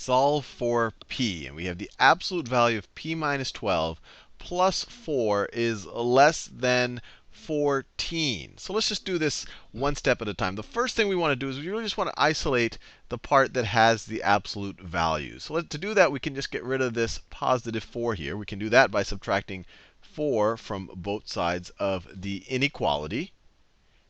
solve for p. And we have the absolute value of p minus 12 plus 4 is less than 14. So let's just do this one step at a time. The first thing we want to do is we really just want to isolate the part that has the absolute value. So to do that, we can just get rid of this positive 4 here. We can do that by subtracting 4 from both sides of the inequality.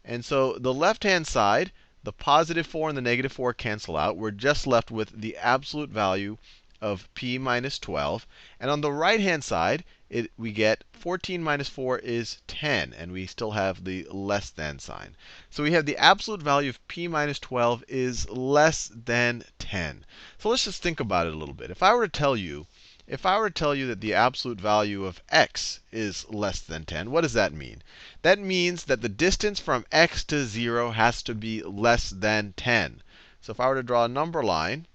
And so the left-hand side, the positive 4 and the negative 4 cancel out. We're just left with the absolute value of p minus 12. And on the right-hand side, we get 14 minus 4 is 10. And we still have the less than sign. So we have the absolute value of p minus 12 is less than 10. So let's just think about it a little bit. If I were to tell you that the absolute value of x is less than 10, what does that mean? That means that the distance from x to 0 has to be less than 10. So if I were to draw a number line,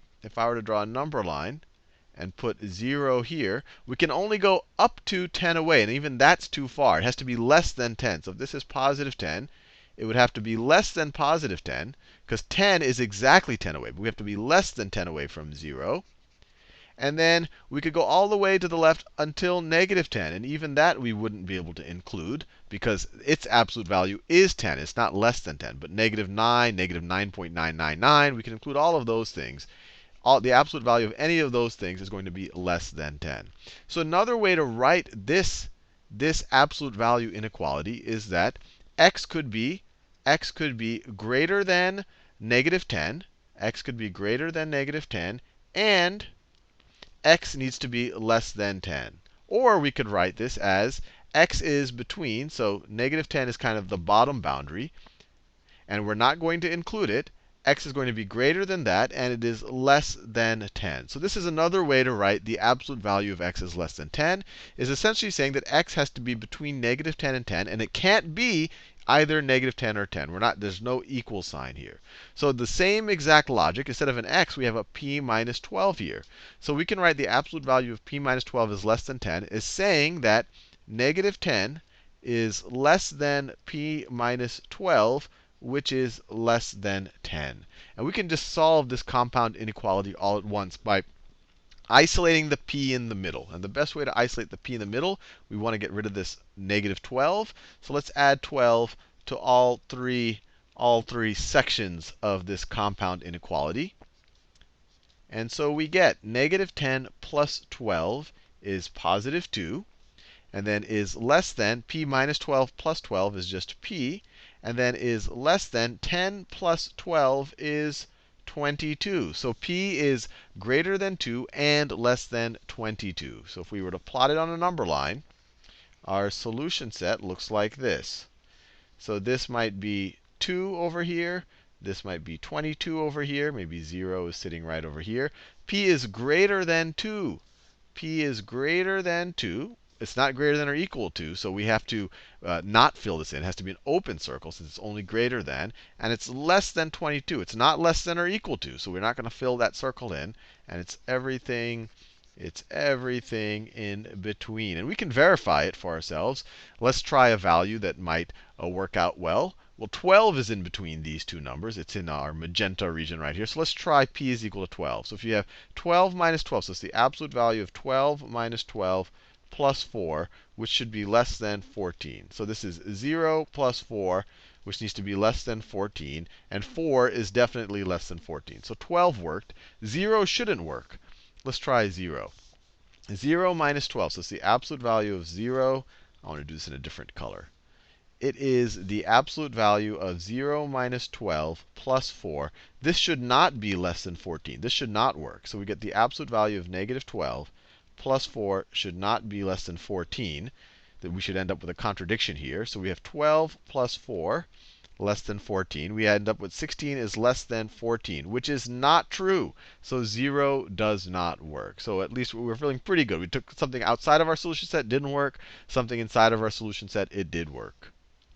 and put 0 here, we can only go up to 10 away. And even that's too far. It has to be less than 10. So if this is positive 10, it would have to be less than positive 10, because 10 is exactly 10 away. But we have to be less than 10 away from 0. And then we could go all the way to the left until negative 10. And even that we wouldn't be able to include, because its absolute value is 10. It's not less than 10. But negative 9, negative 9.999, we can include all of those things. The absolute value of any of those things is going to be less than 10. So another way to write this absolute value inequality is that x could be greater than negative 10. X could be greater than negative 10. And x needs to be less than 10. Or we could write this as x is between. So negative 10 is kind of the bottom boundary. And we're not going to include it. X is going to be greater than that, and it is less than 10. So this is another way to write the absolute value of x is less than 10, is essentially saying that x has to be between negative 10 and 10, and it can't be either negative 10 or 10. There's no equal sign here. So the same exact logic, instead of an x, we have a p minus 12 here. So we can write the absolute value of p minus 12 is less than 10, is saying that negative 10 is less than p minus 12, which is less than 10. And we can just solve this compound inequality all at once by isolating the p in the middle. And the best way to isolate the p in the middle, we want to get rid of this negative 12. So let's add 12 to all three sections of this compound inequality. And so we get negative 10 plus 12 is positive 2. And then is less than p minus 12 plus 12 is just p. And then is less than 10 plus 12 is 22. So p is greater than 2 and less than 22. So if we were to plot it on a number line, our solution set looks like this. So this might be 2 over here. This might be 22 over here. Maybe 0 is sitting right over here. P is greater than 2. P is greater than 2. It's not greater than or equal to, so we have to not fill this in. It has to be an open circle since it's only greater than. And it's less than 22. It's not less than or equal to, so we're not going to fill that circle in. And it's everything in between. And we can verify it for ourselves. Let's try a value that might work out well. Well, 12 is in between these two numbers. It's in our magenta region right here. So let's try p is equal to 12. So if you have 12 minus 12, so it's the absolute value of 12 minus 12 plus 4, which should be less than 14. So this is 0 plus 4, which needs to be less than 14. And 4 is definitely less than 14. So 12 worked. 0 shouldn't work. Let's try 0. 0 minus 12. So it's the absolute value of 0. I want to do this in a different color. It is the absolute value of 0 minus 12 plus 4. This should not be less than 14. This should not work. So we get the absolute value of negative 12 plus 4 should not be less than 14. That we should end up with a contradiction here. So we have 12 plus 4 less than 14. We end up with 16 is less than 14, which is not true. So 0 does not work. So at least we're feeling pretty good. We took something outside of our solution set, didn't work. Something inside of our solution set, it did work.